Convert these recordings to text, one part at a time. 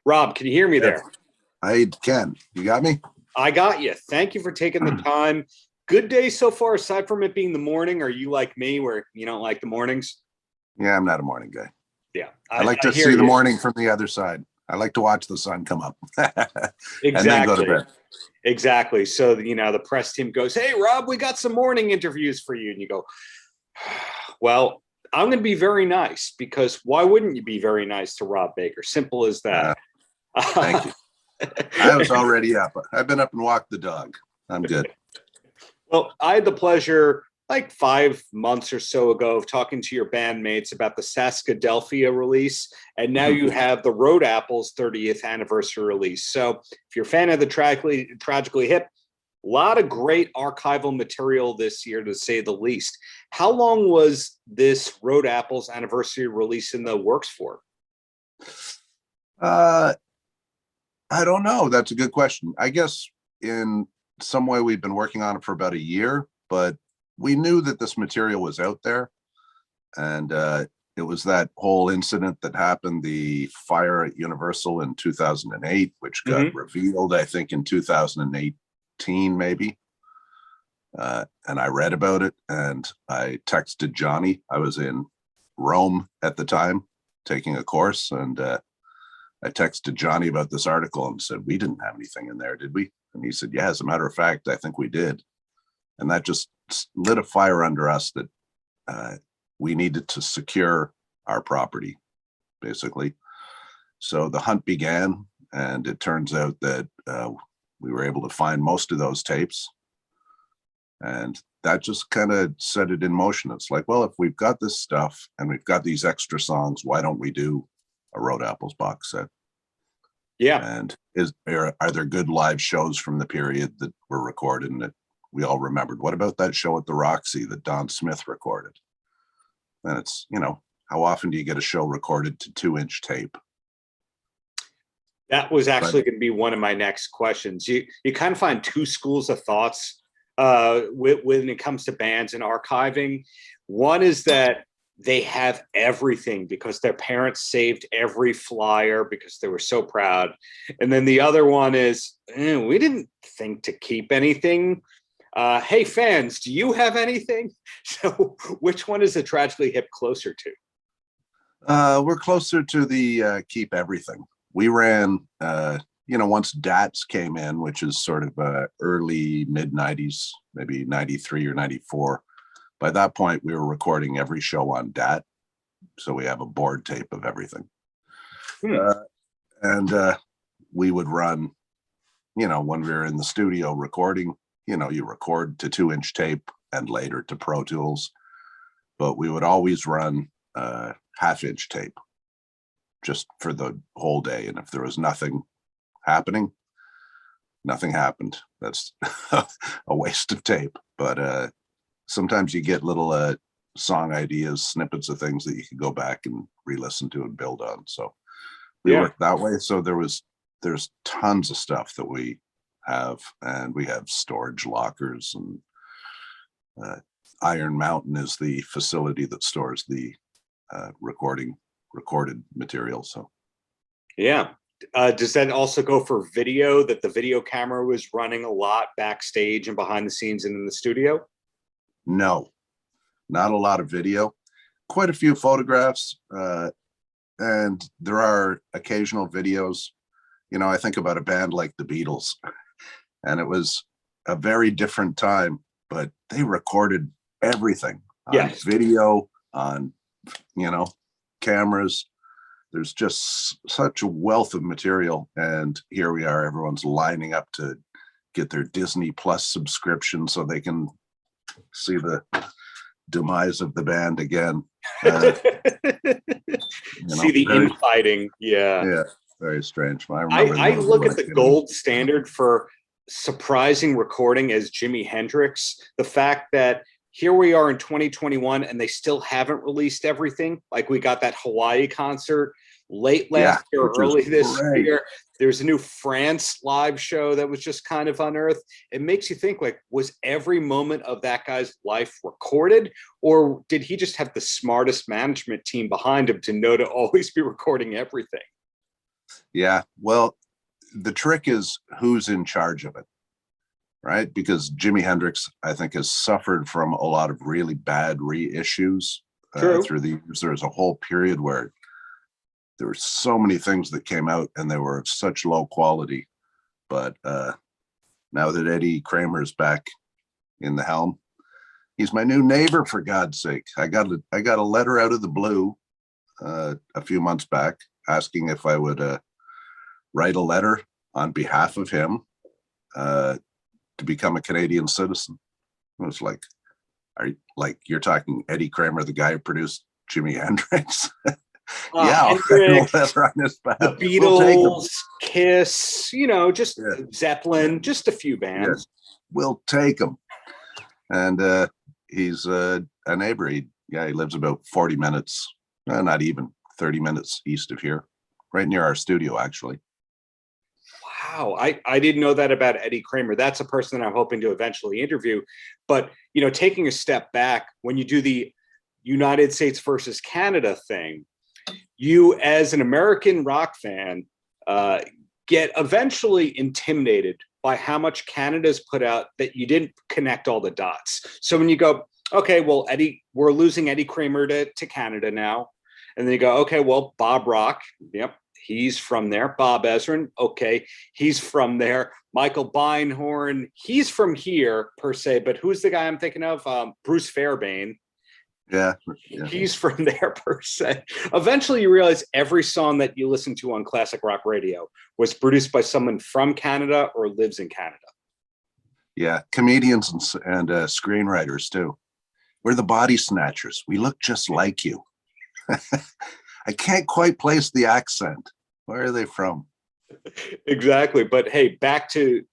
Rob, can you hear me there? I can. You got me? I got you. Thank you for taking the time. Good day so far, aside from it being the morning. Are you like me where you don't like the mornings? Yeah, I'm not a morning guy. Yeah. I like to see the morning from the other side. I like to watch the sun come up. Exactly. And then go to bed. Exactly. So, the press team goes, "Hey, Rob, we got some morning interviews for you." And you go, "Well, I'm going to be very nice, because why wouldn't you be very nice to Rob Baker? Simple as that." Thank you. I was already up. I've been up and walked the dog. I'm good. Well, I had the pleasure, like 5 months or so ago, of talking to your bandmates about the Saskadelphia release, and now you have the Road Apples 30th anniversary release. So if you're a fan of the Tragically Hip, a lot of great archival material this year, to say the least. How long was this Road Apples anniversary release in the works for? I don't know. That's a good question. I guess in some way we've been working on it for about a year, but we knew that this material was out there. And it was that whole incident that happened, the fire at Universal in 2008, which got revealed, I think, in 2018, maybe. And I read about it and I texted Johnny. I was in Rome at the time taking a course, and I texted Johnny about this article and said, "We didn't have anything in there, did we?" And he said, "Yeah, as a matter of fact, I think we did." And that just lit a fire under us that we needed to secure our property, basically. So the hunt began, and it turns out that we were able to find most of those tapes. And that just kind of set it in motion. It's like, well, if we've got this stuff and we've got these extra songs, why don't we do a Road Apples box set? Yeah. And are there good live shows from the period that were recorded and that we all remembered? What about that show at the Roxy that Don Smith recorded? And it's, how often do you get a show recorded to 2-inch tape? That was actually going to be one of my next questions. You kind of find two schools of thoughts when it comes to bands and archiving. One is that they have everything because their parents saved every flyer because they were so proud. And then the other one is, we didn't think to keep anything. Hey, fans, do you have anything? So which one is the Tragically Hip closer to? We're closer to the keep everything. We ran, once DATS came in, which is sort of early, mid-90s, maybe 93 or 94. By that point, we were recording every show on DAT. So we have a board tape of everything. And we would run, when we were in the studio recording, you record to 2-inch tape and later to Pro Tools. But we would always run 1/2-inch tape just for the whole day. And if there was nothing happening, nothing happened. That's a waste of tape. But sometimes you get little song ideas, snippets of things that you can go back and re-listen to and build on. So we work that way. So there's tons of stuff that we have, and we have storage lockers, and Iron Mountain is the facility that stores the recorded material. So yeah. Does that also go for video, that the video camera was running a lot backstage and behind the scenes and in the studio? No, not a lot of video, quite a few photographs. And there are occasional videos. I think about a band like the Beatles, and it was a very different time, but they recorded everything on video, on, cameras. There's just such a wealth of material. And here we are, everyone's lining up to get their Disney Plus subscription so they can see the demise of the band again. See the infighting. Yeah, very strange. I look at the gold standard for surprising recording as Jimi Hendrix. The fact that here we are in 2021 and they still haven't released everything. Like, we got that Hawaii concert late last year, early this year. There's a new France live show that was just kind of unearthed. It makes you think, like, was every moment of that guy's life recorded, or did he just have the smartest management team behind him to know to always be recording everything? Yeah. Well, the trick is who's in charge of it, right? Because Jimi Hendrix, I think, has suffered from a lot of really bad reissues True. through the years. There was a whole period where there were so many things that came out and they were of such low quality. But now that Eddie Kramer's back in the helm, he's my new neighbor, for God's sake. I got a letter out of the blue a few months back asking if I would write a letter on behalf of him to become a Canadian citizen. I was like, you're talking Eddie Kramer, the guy who produced Jimi Hendrix? Yeah, I'll write a letter on his behalf. The Beatles, Kiss, just Yeah. Zeppelin, just a few bands. Yeah. We'll take him. And he's a neighbor. He lives about 40 minutes, not even 30 minutes east of here, right near our studio, actually. Wow, I didn't know that about Eddie Kramer. That's a person that I'm hoping to eventually interview. But, taking a step back, when you do the United States versus Canada thing, you, as an American rock fan, get eventually intimidated by how much Canada's put out that you didn't connect all the dots. So when you go, okay, well, we're losing Eddie Kramer to Canada now. And then you go, okay, well, Bob Rock, yep, he's from there. Bob Ezrin, okay, he's from there. Michael Beinhorn, he's from here, per se. But who's the guy I'm thinking of? Bruce Fairbairn. Yeah. He's from there, per se. Eventually, you realize every song that you listen to on classic rock radio was produced by someone from Canada or lives in Canada. Yeah, comedians and screenwriters too. We're the Body Snatchers. We look just like you. I can't quite place the accent. Where are they from? Exactly. But hey, back to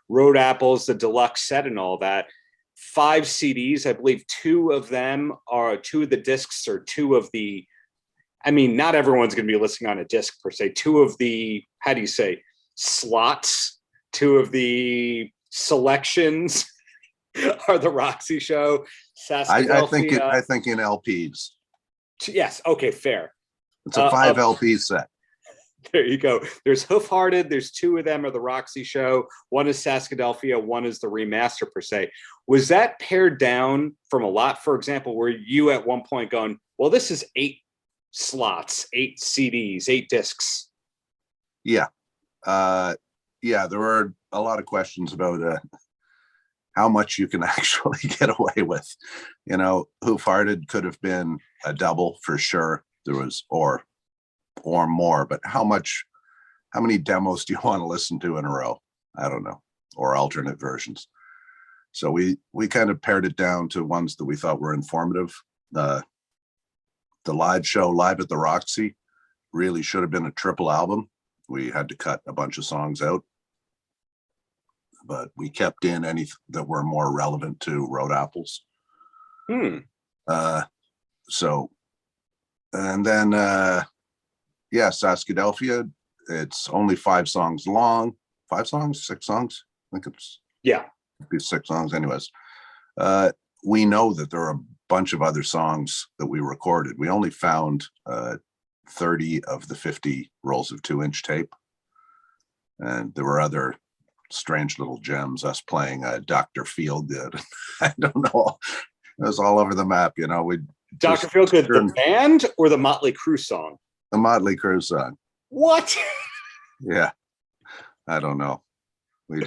Road Apples, the deluxe set and all that. 5 CDs, I believe two of the discs or two of the, not everyone's going to be listening on a disc per se. 2 of the, how do you say, slots, 2 of the selections are the Roxy Show, Saskadelphia. I think in LPs. Yes. Okay. Fair. It's a 5 LP set. There you go. There's Hoof Hearted. There's 2 of them are the Roxy Show. One is Saskadelphia. One is the remaster, per se. Was that pared down from a lot? For example, were you at one point going, well, this is 8 slots, 8 CDs, 8 discs? Yeah. There were a lot of questions about how much you can actually get away with. Hoof Hearted could have been a double for sure. There was, or more, but how many demos do you want to listen to in a row? I don't know, or alternate versions. So we kind of pared it down to ones that we thought were informative. The live show, Live at the Roxy, really should have been a triple album. We had to cut a bunch of songs out, but we kept in any that were more relevant to Road Apples. So, and then, Saskadelphia, it's only 5 songs long. 5 songs, 6 songs. I think it's 6 songs anyways. We know that there are a bunch of other songs that we recorded. We only found 30 of the 50 rolls of 2-inch tape. And there were other strange little gems, us playing Dr. Feelgood. I don't know. It was all over the map, we Dr. Feelgood, the band or the Motley Crue song? The Motley Crue song. What? Yeah. I don't know. We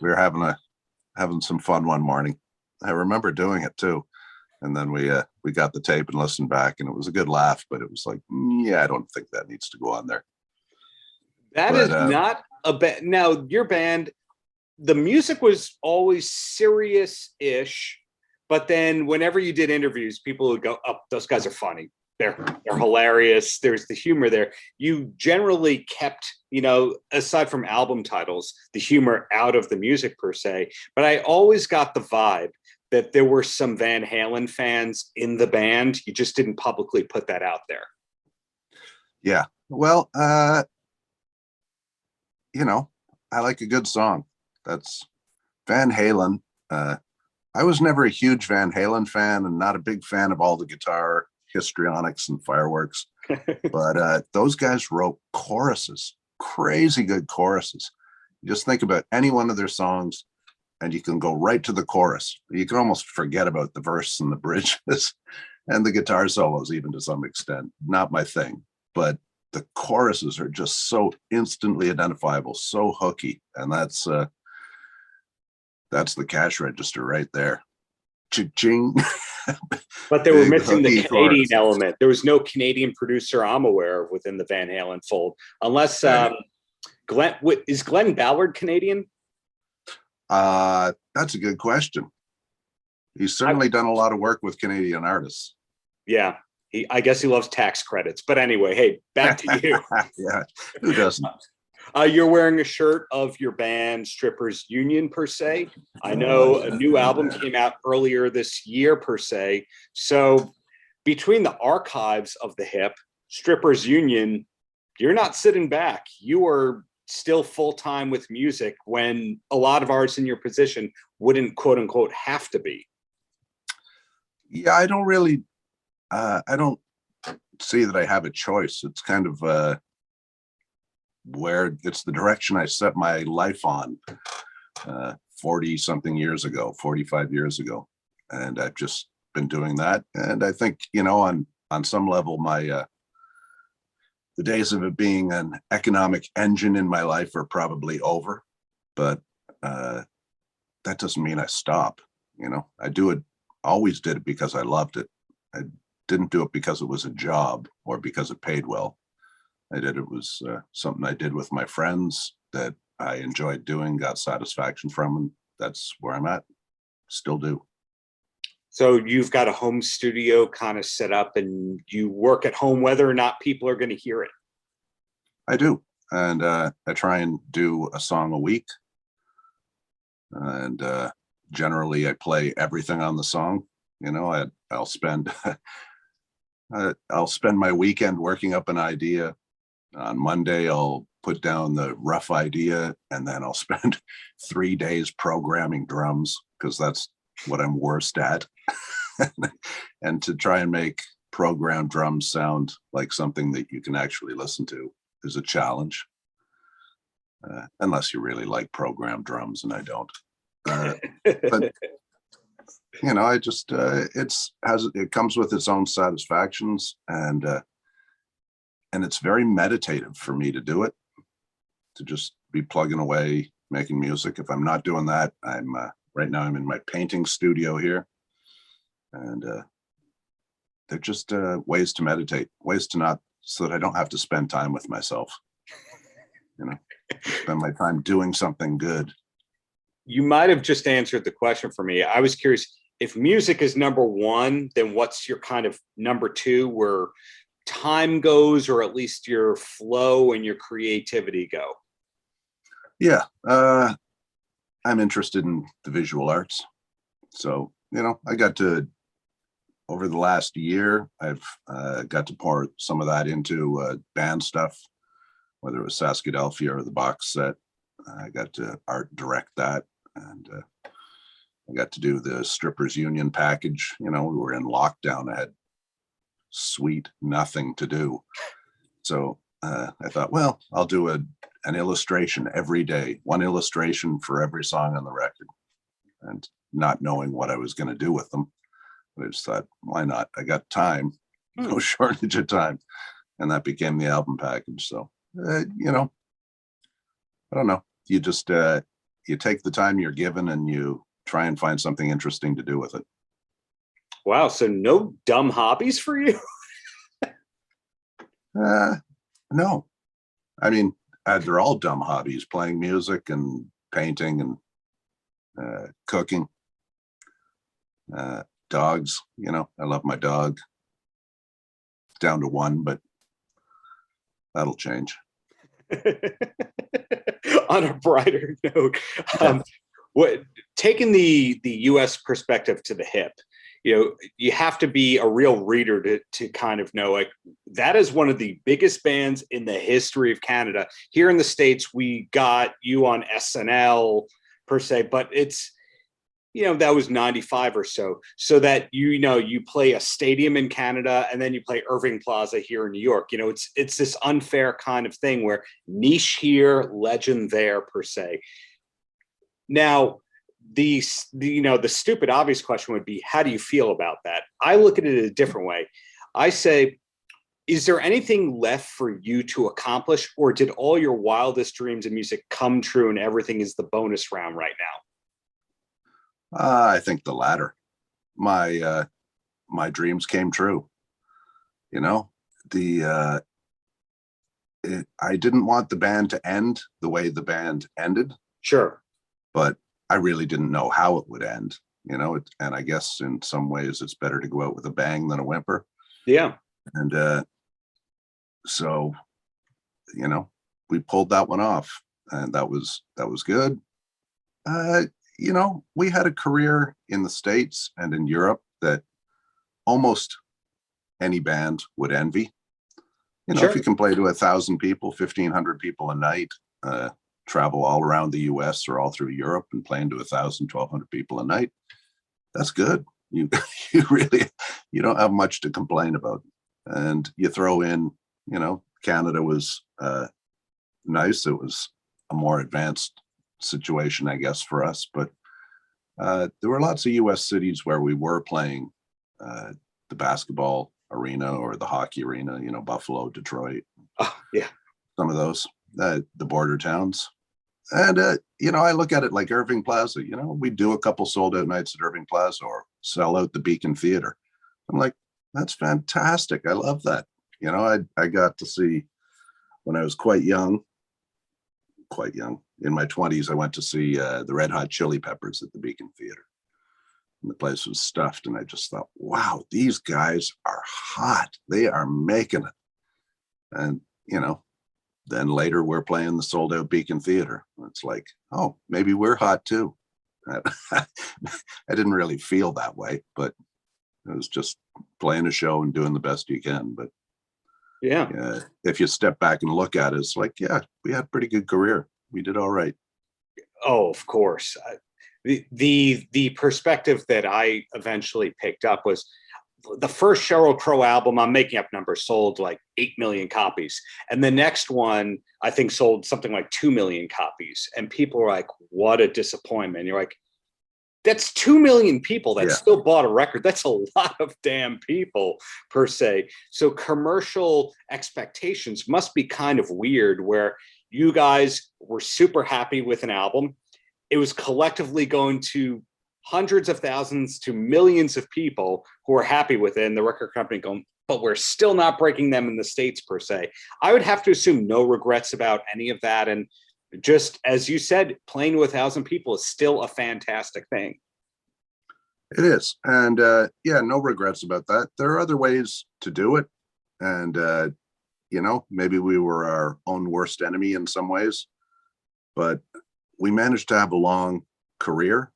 were having some fun one morning. I remember doing it too. And then we got the tape and listened back, and it was a good laugh, but it was like, I don't think that needs to go on there. That is not a bad. Now, your band, the music was always serious-ish, but then whenever you did interviews, people would go, "Oh, those guys are funny. They're hilarious. There's the humor there." You generally kept, aside from album titles, the humor out of the music per se. But I always got the vibe that there were some Van Halen fans in the band. You just didn't publicly put that out there. Yeah. Well, I like a good song. That's Van Halen. I was never a huge Van Halen fan and not a big fan of all the guitar histrionics and fireworks. But those guys wrote choruses, crazy good choruses. You just think about any one of their songs and you can go right to the chorus. You can almost forget about the verse and the bridges and the guitar solos, even to some extent. Not my thing, but the choruses are just so instantly identifiable, so hooky. And that's the cash register right there. Ching. But they were Big missing the hooky Canadian chorus. element. There was no Canadian producer I'm aware of within the Van Halen fold, unless is Glenn Ballard Canadian? That's a good question. He's certainly done a lot of work with Canadian artists. Yeah, I guess he loves tax credits. But anyway, hey, back to you. Yeah, who doesn't? You're wearing a shirt of your band Strippers Union, per se. I know a new album came out earlier this year, per se. So between the archives of the hip, Strippers Union, you're not sitting back. You are still full-time with music when a lot of artists in your position wouldn't, quote unquote, have to be. Yeah, I don't see that I have a choice. It's kind of where it's the direction I set my life on 40 something years ago, 45 years ago. And I've just been doing that. And I think, on some level, the days of it being an economic engine in my life are probably over, but that doesn't mean I stop. I do it, always did it because I loved it. I didn't do it because it was a job or because it paid well. It was something I did with my friends that I enjoyed doing, got satisfaction from, and that's where I'm at. Still do. So you've got a home studio kind of set up and you work at home, whether or not people are going to hear it. I do. And I try and do a song a week. And generally I play everything on the song. I'll spend my weekend working up an idea. On Monday, I'll put down the rough idea, and then I'll spend 3 days programming drums because that's what I'm worst at. And to try and make programmed drums sound like something that you can actually listen to is a challenge. Unless you really like programmed drums, and I don't. But I just it comes with its own satisfactions, and it's very meditative for me to do it, to just be plugging away, making music. If I'm not doing that, I'm right now I'm in my painting studio here, and they're just ways to meditate, ways to not, so that I don't have to spend time with myself. Spend my time doing something good. You might have just answered the question for me. I was curious, if music is number one, then what's your kind of number two, where time goes, or at least your flow and your creativity go? Yeah, I'm interested in the visual arts. So, I got to, over the last year, I've got to pour some of that into band stuff, whether it was Saskadelphia or the box set. I got to art direct that, and I got to do the Strippers Union package. We were in lockdown. I had sweet nothing to do. So I thought, well, I'll do an illustration every day, one illustration for every song on the record, and not knowing what I was going to do with them. But I just thought, why not? I got time, no shortage of time. And that became the album package. So, I don't know. You just, you take the time you're given and you try and find something interesting to do with it. Wow. So no dumb hobbies for you? No. I mean, they're all dumb hobbies: playing music and painting and cooking. Dogs, I love my dog. Down to one, but that'll change. On a brighter note, taking the US perspective to the hip, you have to be a real reader to kind of know, like, that is one of the biggest bands in the history of Canada. Here in the States, we got you on SNL, per se, but it's that was 95 or so that, you play a stadium in Canada and then you play Irving Plaza here in New York. It's this unfair kind of thing where niche here, legend there, per se. Now, the stupid obvious question would be, how do you feel about that? I look at it a different way. I say, is there anything left for you to accomplish, or did all your wildest dreams in music come true and everything is the bonus round right now? I think the latter. My dreams came true. I didn't want the band to end the way the band ended. Sure. But I really didn't know how it would end. And I guess in some ways it's better to go out with a bang than a whimper. Yeah. And so, we pulled that one off, and that was good. We had a career in the States and in Europe that almost any band would envy. Sure. If you can play to 1,000 people, 1,500 people a night, travel all around the US or all through Europe and playing to 1,000, 1,200 people a night, that's good. You don't have much to complain about. And you throw in, Canada was nice. It was a more advanced situation, I guess, for us. But there were lots of US cities where we were playing the basketball arena or the hockey arena, Buffalo, Detroit. Oh, yeah. Some of those, the border towns. And, I look at it like Irving Plaza. We do a couple sold out nights at Irving Plaza or sell out the Beacon Theater. I'm like, that's fantastic. I love that. I got to see, when I was quite young, in my 20s, I went to see the Red Hot Chili Peppers at the Beacon Theater. And the place was stuffed. And I just thought, wow, these guys are hot. They are making it. And, then later we're playing the sold out Beacon Theater. It's like, oh, maybe we're hot too. I didn't really feel that way, but it was just playing a show and doing the best you can. But yeah, if you step back and look at it, it's like, yeah, we had a pretty good career. We did all right. Oh, of course. The perspective that I eventually picked up was the first Sheryl Crow album, I'm making up numbers, sold like 8 million copies. And the next one, I think, sold something like 2 million copies. And people were like, what a disappointment. And you're like, that's 2 million people that still bought a record. That's a lot of damn people, per se. So commercial expectations must be kind of weird, where you guys were super happy with an album. It was collectively going to hundreds of thousands to millions of people who are happy with it, and the record company going, but we're still not breaking them in the States, per se. I would have to assume no regrets about any of that. And just as you said, playing to 1,000 people is still a fantastic thing. It is. And no regrets about that. There are other ways to do it. And, maybe we were our own worst enemy in some ways, but we managed to have a long career.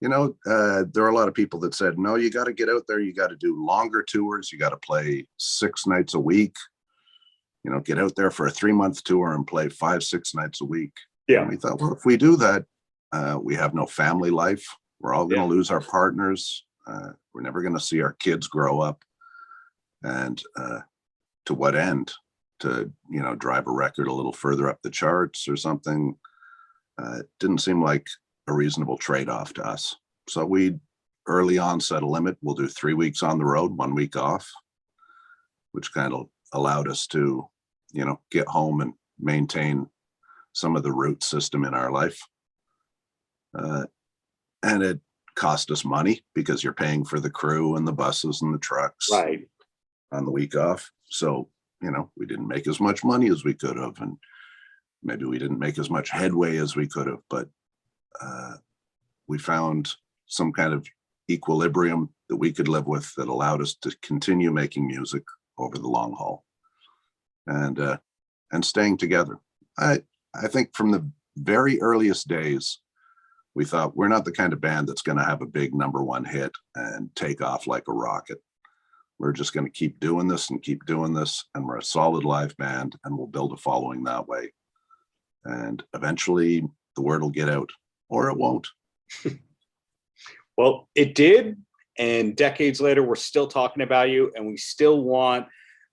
There are a lot of people that said, no, you got to get out there. You got to do longer tours. You got to play 6 nights a week. Get out there for a 3-month tour and play 5-6 nights a week. Yeah. And we thought, well, if we do that, we have no family life. We're all going to lose our partners. We're never going to see our kids grow up. And to what end? To, drive a record a little further up the charts or something. It didn't seem like a reasonable trade-off to us. So we early on set a limit. We'll do 3 weeks on the road, 1 week off, which kind of allowed us to, get home and maintain some of the root system in our life. And it cost us money because you're paying for the crew and the buses and the trucks on the week off. So, we didn't make as much money as we could have, and maybe we didn't make as much headway as we could have, but we found some kind of equilibrium that we could live with that allowed us to continue making music over the long haul and staying together. I think from the very earliest days, we thought we're not the kind of band that's going to have a big #1 hit and take off like a rocket. We're just going to keep doing this, and we're a solid live band, and we'll build a following that way. And eventually the word will get out, or it won't. Well, it did. And decades later, we're still talking about you, and we still want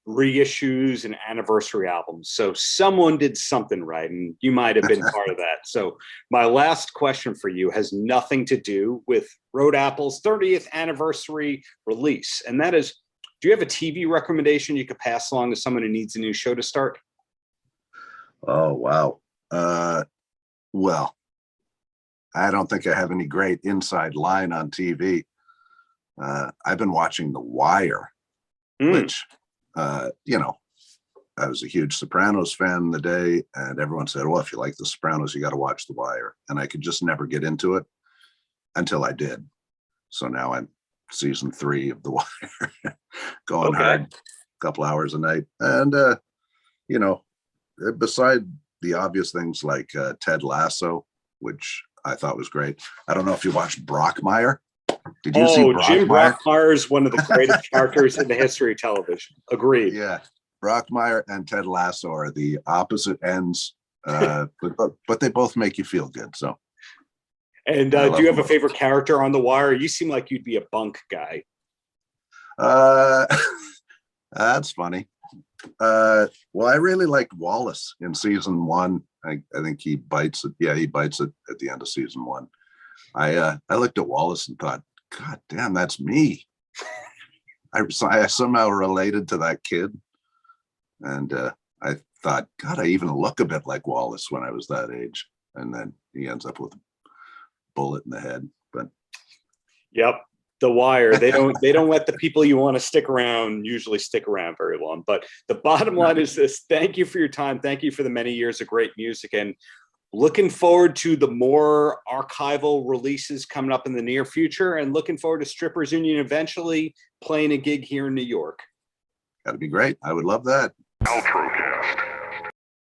reissues and anniversary albums. So someone did something right, and you might have been part of that. So my last question for you has nothing to do with Road Apple's 30th anniversary release. And that is, do you have a TV recommendation you could pass along to someone who needs a new show to start? Oh, wow. Well, I don't think I have any great inside line on TV. I've been watching The Wire, which, you know, I was a huge Sopranos fan in the day, and everyone said, well, if you like The Sopranos, you got to watch The Wire. And I could just never get into it until I did. So now I'm season 3 of The Wire, going hard, a couple hours a night. And, you know, beside the obvious things like Ted Lasso, which I thought was great. I don't know if you watched Brockmire. Did you see Brockmire? Jim Brockmire is one of the greatest characters in the history of television. Agreed. Yeah. Brockmire and Ted Lasso are the opposite ends, but they both make you feel good. So. And do you have a favorite character on The Wire? You seem like you'd be a bunk guy. That's funny. Well, I really liked Wallace in season 1. I think he bites it. Yeah, he bites it at the end of season 1. I looked at Wallace and thought, God damn, that's me. I somehow related to that kid. And I thought, God, I even look a bit like Wallace when I was that age. And then he ends up with a bullet in the head. But yep. The Wire, they don't let the people you want to stick around usually stick around very long. But the bottom line is this: thank you for your time. Thank you for the many years of great music, and looking forward to the more archival releases coming up in the near future, and looking forward to Strippers Union eventually playing a gig here in New York. That'd be great. I would love that. Paltrocast.